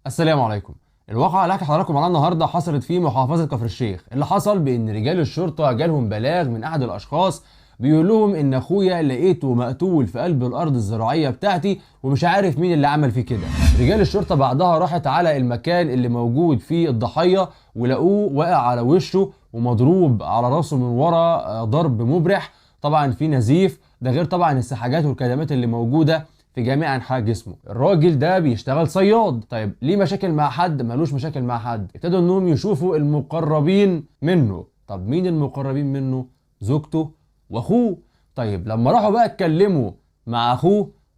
السلام عليكم. الواقعة اللي هحكي حضراتكم عنها النهارده حصلت في محافظة كفر الشيخ. اللي حصل بان رجال الشرطة جالهم بلاغ من احد الاشخاص بيقول لهم ان اخويا لقيته مقتول في قلب الارض الزراعية بتاعتي ومش عارف مين اللي عمل فيه كده. رجال الشرطة بعدها راحت على المكان اللي موجود فيه الضحية ولقوه واقع على وشه ومضروب على راسه من ورا ضرب مبرح، طبعا في نزيف، ده غير طبعا السحاجات والكدمات اللي موجودة في جميع انحاء جسمه. الراجل ده بيشتغل صياد. طيب ليه مشاكل مع حد؟ ملوش مشاكل مع حد. ابتدوا انهم يشوفوا المقربين منه. طب مين المقربين منه؟ زوجته واخوه. طيب لما راحوا بقى اتكلموا مع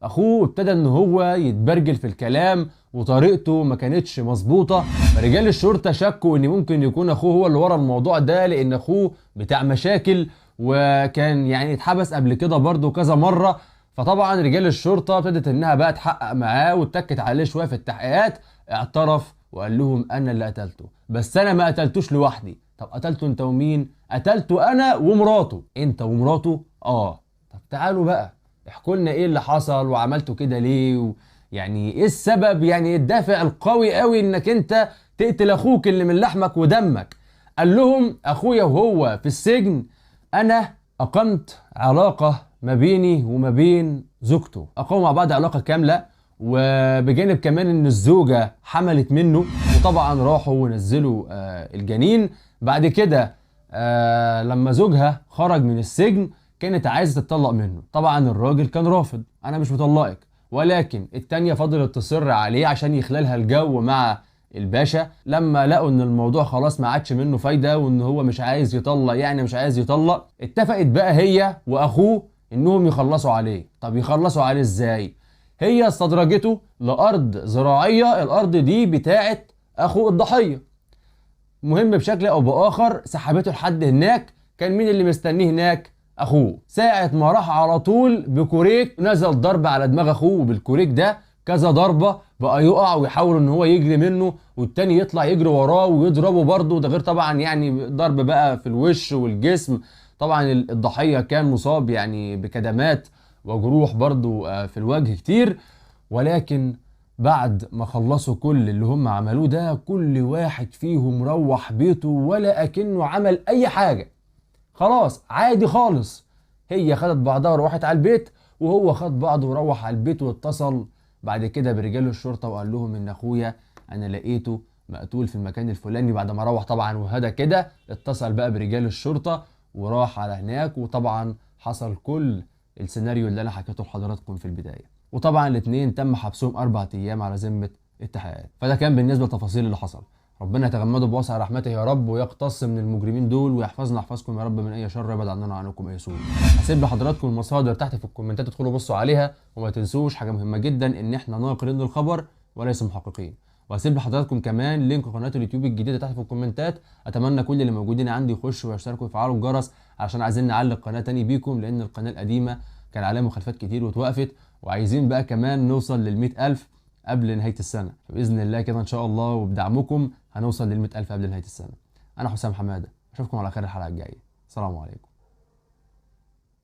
اخوه ابتدى ان هو يتبرجل في الكلام وطريقته ما كانتش مظبوطه. فرجال الشرطه شكوا ان ممكن يكون اخوه هو اللي ورا الموضوع ده، لان اخوه بتاع مشاكل وكان يعني اتحبس قبل كده برضه كذا مره. فطبعا رجال الشرطه ابتدت انها بقى تحقق معاه واتكت عليه شويه في التحقيقات. اعترف وقال لهم انا اللي قتلته، بس انا ما قتلتوش لوحدي. طب قتلته انت ومين؟ قتلته انا ومراته. انت ومراته؟ اه. طب تعالوا بقى احكوا لنا ايه اللي حصل وعملتوا كده ليه يعني ايه السبب، يعني إيه الدافع القوي قوي انك انت تقتل اخوك اللي من لحمك ودمك؟ قال لهم اخويا وهو في السجن انا اقمت علاقة ما بيني وما بين زوجته، اقاموا مع بعض علاقة كاملة، وبجانب كمان ان الزوجة حملت منه، وطبعا راحوا ونزلوا الجنين. بعد كده لما زوجها خرج من السجن كانت عايزة تتطلق منه. طبعا الراجل كان رافض، انا مش مطلقك. ولكن التانية فضلت تصر عليه عشان يخلالها الجو مع الباشا. لما لقوا ان الموضوع خلاص ما عادش منه فايدة وان هو مش عايز يطلق، يعني مش عايز يطلق، اتفقت بقى هي واخوه انهم يخلصوا عليه. طب يخلصوا عليه ازاي؟ هي استدرجته لارض زراعية، الارض دي بتاعت اخو الضحية. مهم بشكل او باخر سحبته لحد هناك. كان مين اللي مستنيه هناك؟ اخوه. ساعة ما راح على طول بكوريك نزل ضرب على دماغ اخوه بالكوريك ده كذا ضربة، بقى يقع ويحاول ان هو يجري منه والتاني يطلع يجري وراه ويضربه برضه، ده غير طبعا يعني ضرب بقى في الوش والجسم. طبعا الضحية كان مصاب يعني بكدمات وجروح برضه في الوجه كتير. ولكن بعد ما خلصوا كل اللي هم عملوه ده كل واحد فيهم روح بيته ولا أكنه عمل أي حاجة، خلاص عادي خالص. هي خدت بعضها وروحت على البيت، وهو خد بعضه وروح على البيت، واتصل بعد كده برجال الشرطة وقال لهم إن أخويا أنا لقيته مقتول في المكان الفلاني. بعد ما روح طبعا وهدى كده اتصل بقى برجال الشرطة وراح على هناك، وطبعا حصل كل السيناريو اللي أنا حكيته لحضراتكم في البداية. وطبعا الاثنين تم حبسهم 4 ايام على ذمه التحقيقات. فده كان بالنسبه للتفاصيل اللي حصل. ربنا يتغمده بواسع رحمته يا رب ويقتص من المجرمين دول ويحفظنا يحفظكم يا رب من اي شر، يبعد عننا وعنكم اي سوء. هسيب لحضراتكم المصادر تحت في الكومنتات، ادخلوا بصوا عليها. وما تنسوش حاجه مهمه جدا، ان احنا ناقلين للخبر وليس محققين. وهسيب لحضراتكم كمان لينك قناه اليوتيوب الجديده تحت في الكومنتات. اتمنى كل اللي موجودين عندي يخشوا ويشتركوا ويفعلوا الجرس عشان عايزين نعلق قناه تاني بيكم، لان القناه القديمه كان عليها مخالفات كتير واتوقفت، وعايزين بقى كمان نوصل لل100,000 قبل نهاية السنة. فبإذن الله كده إن شاء الله وبدعمكم هنوصل لل100,000 قبل نهاية السنة. أنا حسام حمادة، أشوفكم على خير الحلقة الجاية. السلام عليكم.